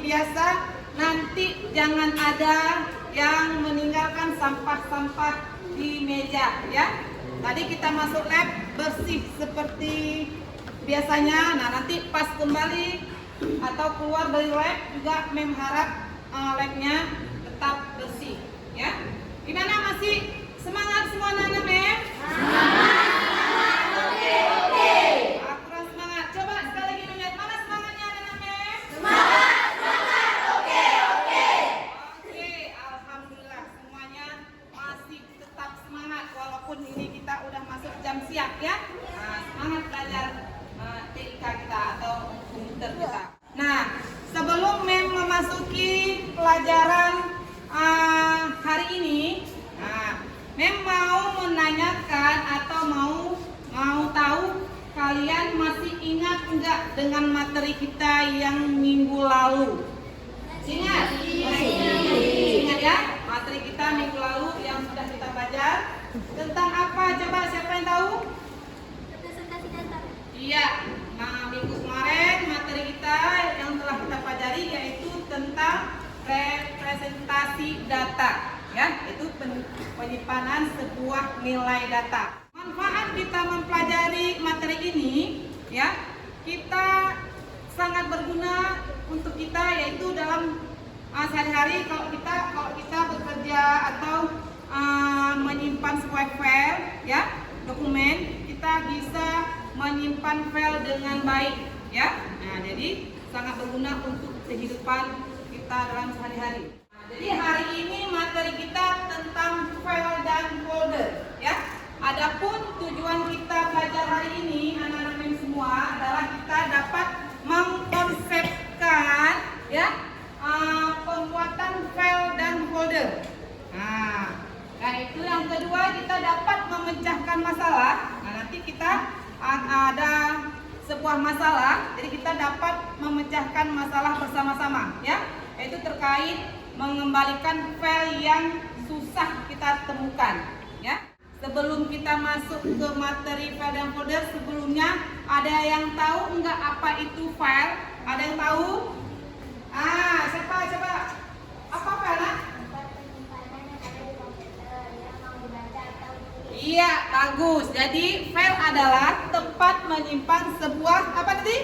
biasa, nanti jangan ada yang meninggalkan sampah-sampah di meja ya. Tadi kita masuk lab bersih seperti biasanya. Nah, nanti pas kembali atau keluar dari lab juga Mem harap labnya tetap bersih ya. Gimana, masih semangat semua anak-anak Mem? Kurang semangat. Coba sekali lagi Mem lihat, mana semangatnya anak-anak Mem? Oke, alhamdulillah semuanya masih tetap semangat walaupun ini kita udah masuk jam siap ya. Nah, semangat belajar TIK kita atau komputer kita. Nah, sebelum Mem memasuki pelajaran hari ini, Mem mau menanyakan atau mau tahu kalian masih ingat enggak dengan materi kita yang minggu lalu? Ingat? Ingat ya? Materi kita minggu lalu yang sudah kita belajar tentang apa? Coba siapa yang tahu? Representasi data. Iya. Nah, minggu kemarin materi kita yang telah kita pelajari yaitu tentang representasi data, ya, itu penyimpanan sebuah nilai data. Manfaat kita mempelajari materi ini, ya, kita sangat berguna untuk kita yaitu dalam sehari-hari kalau kita bekerja atau menyimpan sebuah file, ya, dokumen, kita bisa menyimpan file dengan baik, ya. Nah, jadi sangat berguna untuk kehidupan kita dalam sehari-hari. Nah, jadi hari ini materi kita tentang file dan folder, ya. Adapun tujuan kita belajar hari ini anak-anak Mem semua adalah kita dapat mengkonsepkan, ya, pembuatan file dan folder. Nah, itu yang kedua kita dapat memecahkan masalah. Nah, nanti kita ada sebuah masalah, jadi kita dapat memecahkan masalah bersama-sama, ya, yaitu terkait mengembalikan file yang susah kita temukan, ya. Sebelum kita masuk ke materi file dan folder, sebelumnya ada yang tahu enggak apa itu file? Ada yang tahu? Siapa? Coba. Apa file, nak? Tempat penyimpanan yang ada di komputer yang mau dibaca atau ditulis. Iya, bagus. Jadi file adalah tempat menyimpan sebuah apa tadi?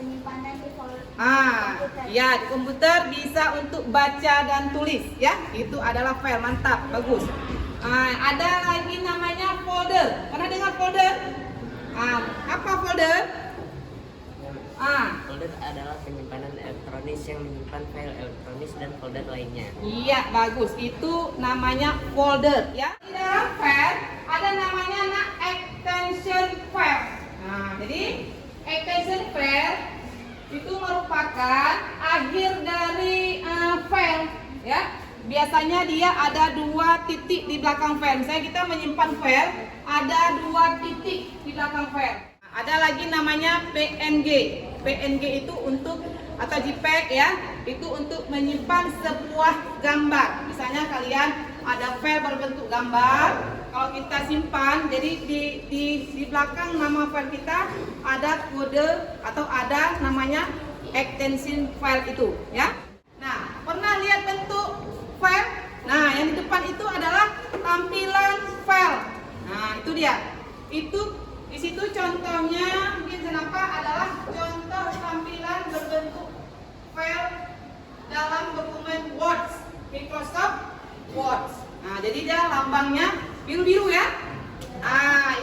Penyimpanan di komputer. Ya, di komputer bisa untuk baca dan tulis, ya. Itu adalah file, mantap, bagus. Ada lagi namanya folder. Pernah dengar folder? Apa folder? Folder adalah penyimpanan elektronis yang menyimpan file elektronis dan folder lainnya. Iya, bagus. Itu namanya folder, ya. Di dalam file ada namanya extension file. Jadi extension file itu merupakan akhir dari file, ya. Biasanya dia ada 2 titik di belakang file. Misalnya kita menyimpan file, ada 2 titik di belakang file. Ada lagi namanya PNG. PNG itu untuk, atau JPEG, ya, itu untuk menyimpan sebuah gambar. Misalnya kalian ada file berbentuk gambar, kalau kita simpan, jadi di belakang nama file kita ada kode atau ada namanya extension file itu, ya. Nah, pernah lihat bentuk file? Nah, yang di depan itu adalah tampilan file. Nah, itu dia. Itu di situ contohnya mungkin kenapa adalah contoh tampilan berbentuk file dalam dokumen Word, Microsoft Word. Nah, jadi dia lambangnya biru-biru, ya.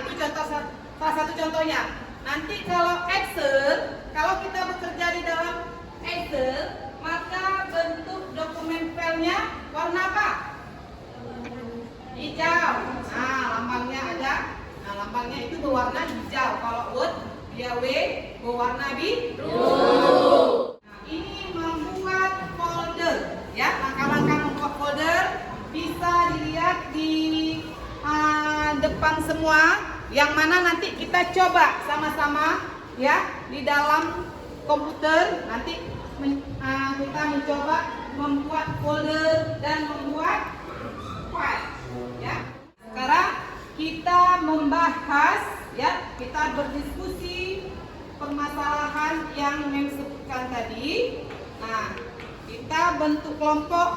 Itu contoh salah satu contohnya. Nanti kalau Excel, kalau kita bekerja di dalam Excel, maka bentuk dokumen filenya warna apa? Hijau. Lambangnya ada. Lambangnya itu berwarna hijau. Kalau Word, dia W berwarna biru. Ini membuat folder, ya. Langkah-langkah membuat folder bisa dilihat di depan semua. Yang mana nanti kita coba sama-sama, ya, di dalam komputer. Nanti kita mencoba membuat folder dan membuat file, ya. Sekarang kita membahas, ya, kita berdiskusi permasalahan yang Mem sebutkan tadi. Nah, kita bentuk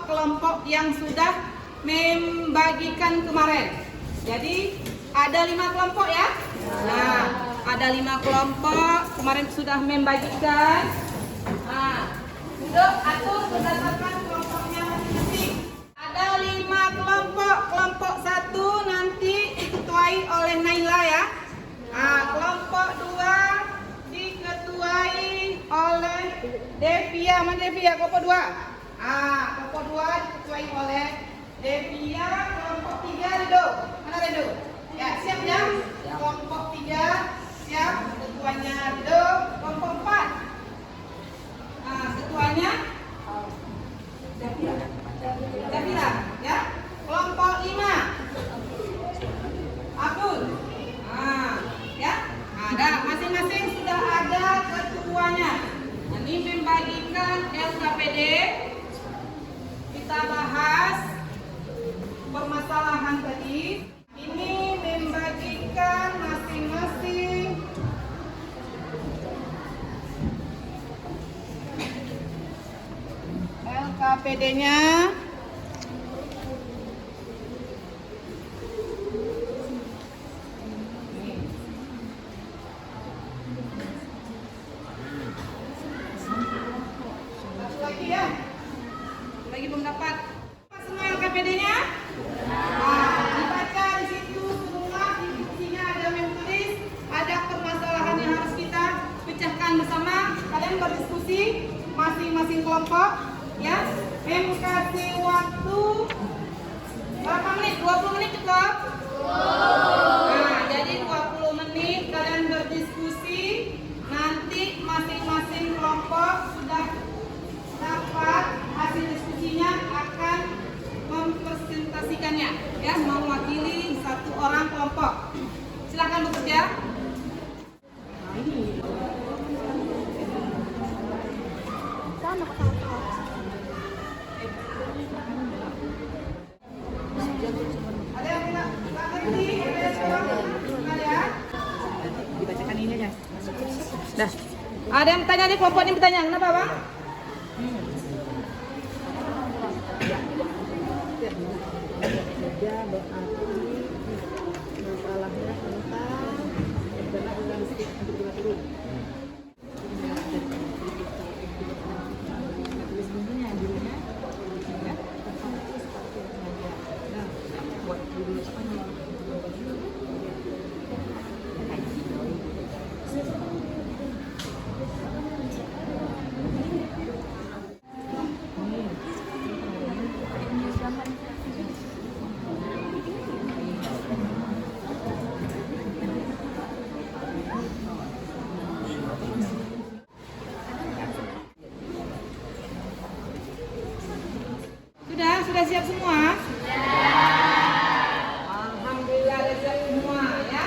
kelompok yang sudah membagikan kemarin. Jadi ada 5 kelompok ya. Nah, ada 5 kelompok kemarin sudah membagikan. Nah, duduk atur berdasarkan kelompoknya masing-masing. Ada 5 kelompok. Kelompok 1 nanti diketuai oleh Naila ya. Nah, kelompok 2 diketuai oleh Devia. Mana Devia? Kelompok 2. Kelompok 2 diketuai oleh Devia. Kelompok 3 Redo. Mana Redo? Ya, siap ya? Kelompok 3 siap. Ketuanya Redo. Kelompok 4. Ketuanya Davira ya. Kelompok 5 Abdul. Ya. Ada masing-masing sudah ada ketuanya. Ini membagikan LKPD. Kita bahas permasalahan tadi. Ini membagikan masing-masing LKPD-nya. Satu lagi ya. Lagi belum dapat. Apa semua LKPD-nya? Dibaca di situ semua, di bukunya ada menulis, ada permasalahan yang harus kita pecahkan bersama. Kalian berdiskusi masing-masing kelompok ya. Kasih waktu berapa menit? 20 menit cukup? Nah, jadi 20 menit kalian berdiskusi. Nanti masing-masing kelompok sudah dapat hasil diskusinya akan mempresentasikannya ya, mewakili 1 orang kelompok. Silakan bekerja. Ada yang nggak ngerti? Ya? Dibacakan ini aja. Dah. Ada yang bertanya nih, kelompok ini bertanya, kenapa Bang? Dia berarti masalahnya tentang benar dalam setiap untuk turun. Tulis bukunya dulunya, ya. Nah, buat dulu Spanyol. Sudah siap semua? Alhamdulillah sudah siap semua ya.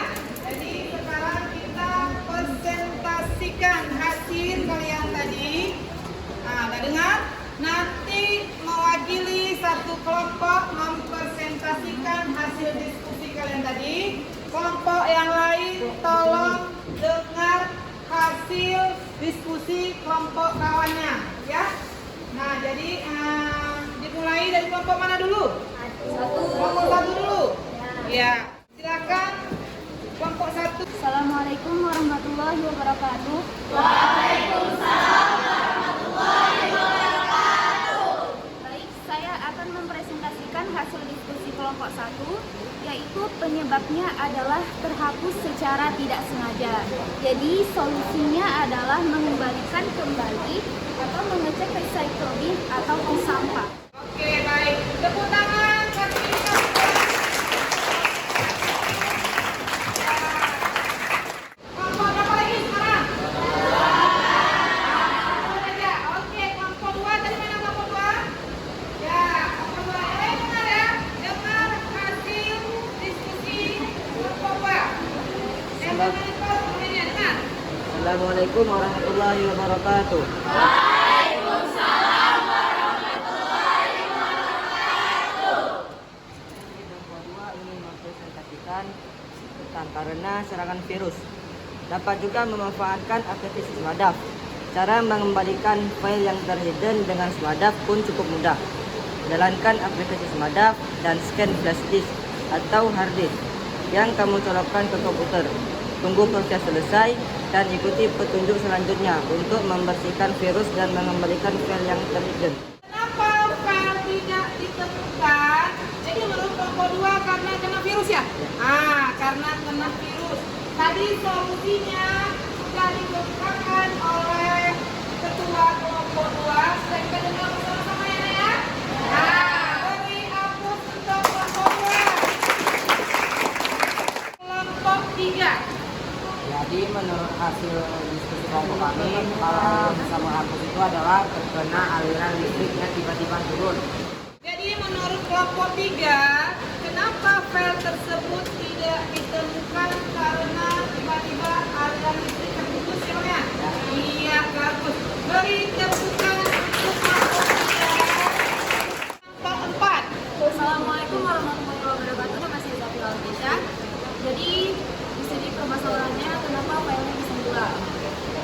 Jadi sekarang kita presentasikan hasil kalian tadi. Udah dengar? Nanti mewakili 1 kelompok mempresentasikan hasil diskusi kalian tadi. Kelompok yang lain tolong dengar hasil diskusi kelompok kawannya ya. Nah, jadi dimulai dari kelompok mana dulu? Kelompok 1 dulu. Ya, silakan kelompok 1. Assalamualaikum warahmatullahi wabarakatuh. Baik, saya akan mempresentasikan hasil diskusi kelompok 1, yaitu penyebabnya adalah terhapus secara tidak sengaja. Jadi solusinya adalah mengembalikan kembali atau mengecek recycle bin atau tong sampah. Oke, baik. Tepuk tangan. Kelompok berapa lagi sekarang? 2 aja. Oke, kelompok 2 dari mana kelompok 2? Ya, kelompok 2. Dengar ya. Dengar hasil diskusi kelompok 2. Dengar. Assalamualaikum warahmatullahi wabarakatuh. Karena serangan virus dapat juga memanfaatkan aktivitas wadaf. Cara mengembalikan file yang terhidden dengan Smartdaft pun cukup mudah. Jalankan aplikasi Smartdaft dan scan flash disk atau hard disk yang kamu colokkan ke komputer. Tunggu proses selesai dan ikuti petunjuk selanjutnya untuk membersihkan virus dan mengembalikan file yang terhidden. Kenapa file tidak ditemukan? Jadi menurut kelompok 2 karena kena virus ya? Karena kena virus. Tadi solusinya sudah dikemukakan oleh ketua kelompok 2. Sudah kita dengar bersama-sama ya? Beri hapus untuk kelompok 2. Kelompok 3. Jadi menurut hasil diskusi kelompok kami, kalau bisa menghapus itu adalah terkena aliran listriknya tiba-tiba turun. Jadi menurut kelompok 3, kenapa file tersebut tidak ditemukan karena tiba-tiba aliran listrik terputus ya? Iya, bagus. Beri tepukan untuk kelompok 3. Kelompok 4. Assalamualaikum warahmatullahi wabarakatuh. Nama saya Zafira Alkisha. Jadi di sini permasalahannya kenapa filenya bisa hilang.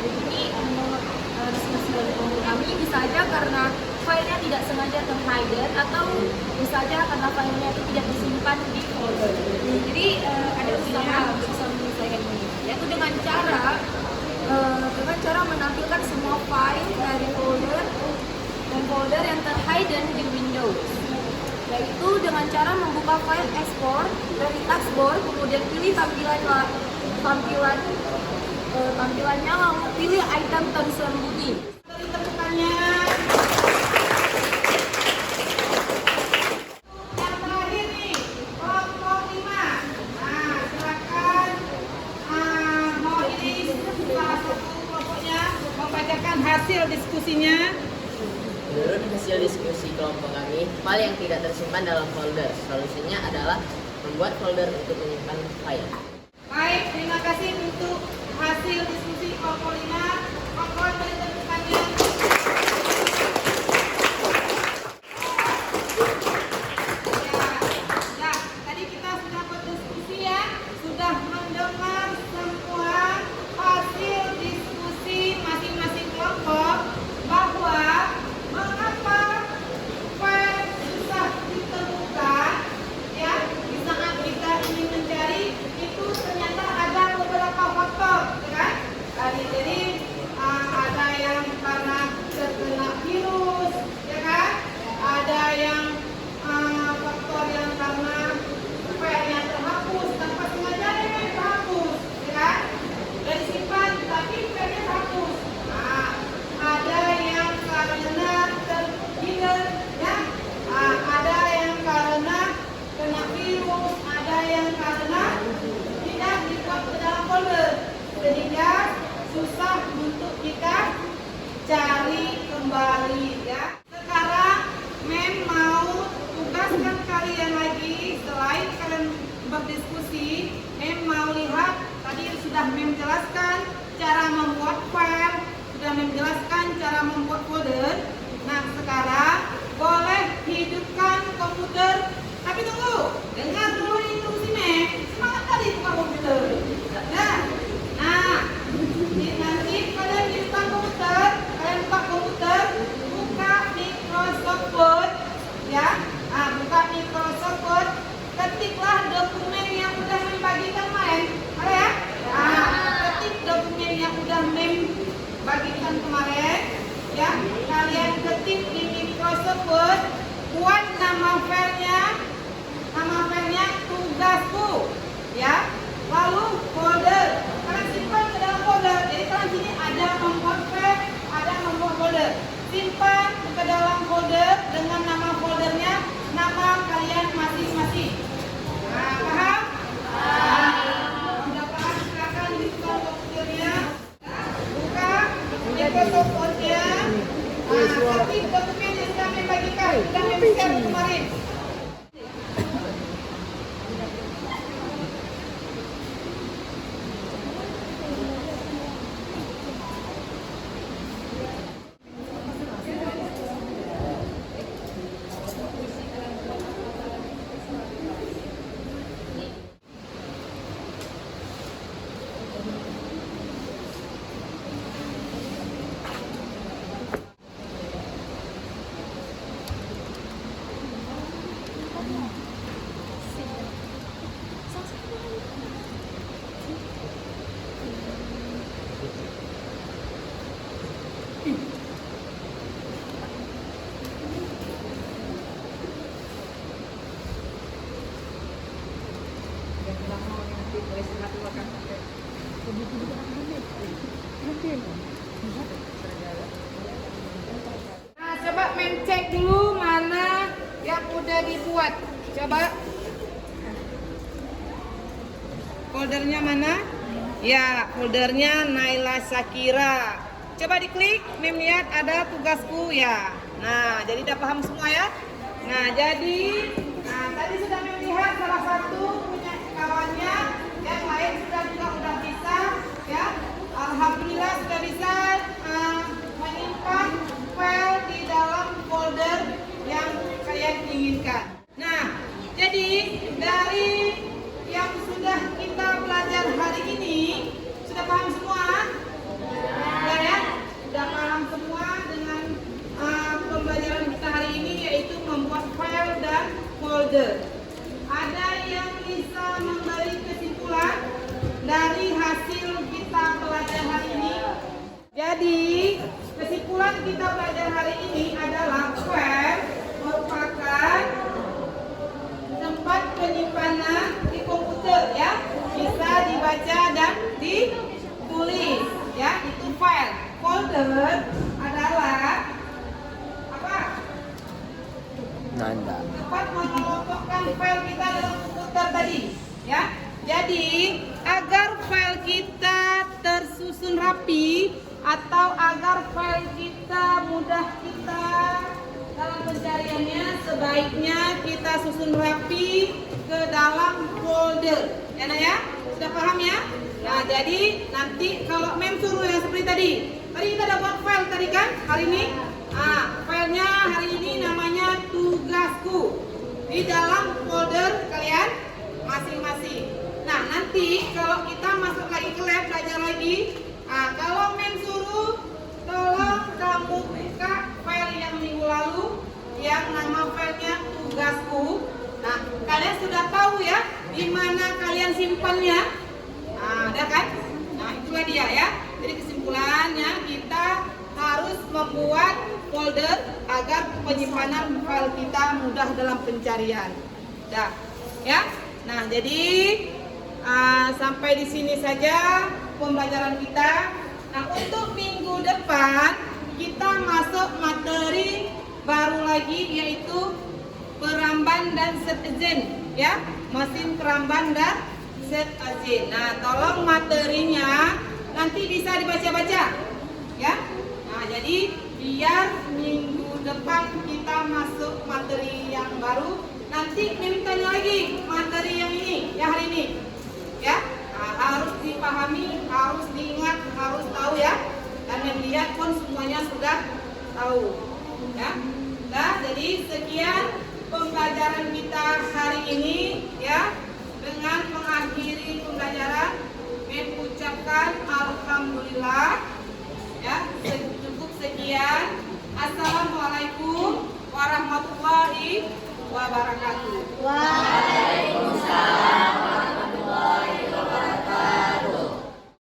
Jadi menurut diskusi dari kelompok kami bisa aja karena filenya tidak sengaja terhidden atau bisa aja karena filenya itu tidak disimpan di folder. Jadi ada usaha untuk bisa menyelesaikan ini, yaitu dengan cara menampilkan semua file dari folder dan folder yang terhidden di Windows, yaitu dengan cara membuka file export dari taskbar, kemudian pilih tampilannya lalu pilih item tersembunyi. Beri tepukannya. Yang terakhir nih, kelompok 5. Silakan mau ini salah satu kelompoknya membacakan hasil diskusinya. Menurut hasil diskusi kelompok kami, file yang tidak tersimpan dalam folder, solusinya adalah membuat folder untuk menyimpan file. Baik, terima kasih untuk hasil diskusi kelompok 5. Mohon beri tepukannya. Ya, tadi kita sudah berdiskusi ya, sudah mendengar semua hasil diskusi masing-masing kelompok bahwa mengapa file susah ditemukan ya di saat kita ingin mencari itu ternyata ada beberapa faktor, kan? Jadi ada yang karena terkena virus, ya kan? Ada yang faktor yang karena filenya terhapus tanpa sengaja memang terhapus, ya kan? Udah disimpan tapi filenya terhapus. Ada yang karena terhidden, ya. Ada yang karena kena virus, ada yang karena tidak dibuat ke dalam folder, sehingga susah untuk kita cari kembali ya. Sekarang Mem mau tugaskan kalian lagi, selain kalian berdiskusi, Mem mau lihat tadi sudah Mem jelaskan cara membuat file, sudah Mem jelaskan cara membuat folder. Nah sekarang boleh hidupkan komputer. Tapi tunggu, dengar dulu instruksi Mem. Semangat tadi buka komputer. Nah, nanti kalian hidupkan komputer, kalian buka komputer, buka Microsoft Word, ya. Buka Microsoft Word, ketiklah dokumen yang udah Mem bagikan kemarin, ya. Ketik dokumen yang udah Mem bagikan kemarin, ya. Kalian ketik di Microsoft Word, buat nama filenya tugasku, ya. Lalu folder, kalian simpan ke dalam folder. Jadi kalian sini ada membuat file, ada membuat folder. Simpan ke dalam folder dengan nama foldernya, nama kalian masing-masing. Paham? Sudah paham? Silakan dibuka komputernya. Buka Microsoft Word-nya. Ketik dokumen yang sudah Mem bagikan, sudah Mem share kemarin. Nah, coba cek dulu mana yang udah dibuat. Coba. Foldernya mana? Ya, foldernya Naila Syakira. Coba diklik, Mem lihat ada tugasku ya. Nah, jadi udah paham semua ya? Nah, jadi tadi sudah melihat salah satu punya kawannya, yang lain juga udah bisa ya. Alhamdulillah sudah bisa menyimpan file di dalam folder yang kalian inginkan. Nah, jadi dari yang sudah kita belajar hari ini, sudah paham semua? Sudah ya? Sudah paham semua dengan pembelajaran kita hari ini, yaitu membuat file dan folder. Ada yang bisa memberi kesimpulan dari hasil kita belajar hari ini? Jadi, kesimpulan kita belajar hari ini adalah file merupakan tempat penyimpanan di komputer ya, bisa dibaca dan ditulis ya, itu file. Folder adalah apa? Nanda. Tempat mengelompokkan file kita dalam komputer tadi ya. Jadi agar file kita tersusun rapi atau agar file kita mudah kita dalam pencariannya, sebaiknya kita susun rapi ke dalam folder. Ya, nah ya, sudah paham ya? Nah, jadi nanti kalau Mem suruh yang seperti tadi kita ada buat file tadi kan hari ini. Filenya hari ini namanya tugasku di dalam folder kalian masing-masing. Nah, nanti kalau kita masuk lagi ke lab belajar lagi, kalau Mem suruh tolong kamu buka file yang minggu lalu yang nama filenya tugasku. Nah, kalian sudah tahu ya di mana kalian simpannya. Ada kan? Nah, itulah dia ya. Jadi kesimpulannya kita harus membuat folder agar penyimpanan file kita mudah dalam pencarian. Dah, ya. Nah, jadi sampai di sini saja pembelajaran kita. Nah, untuk minggu depan kita masuk materi baru lagi, yaitu peramban dan set agent ya, mesin peramban dan set agent. Nah, tolong materinya nanti bisa dibaca-baca ya. Nah, jadi biar minggu depan kita masuk materi yang baru, nanti mintanya lagi materi yang ini, yang hari ini ya. Nah, harus dipahami, harus diingat, harus tahu ya. Dan yang lihat pun semuanya sudah tahu ya. Nah, jadi sekian pembelajaran kita hari ini ya.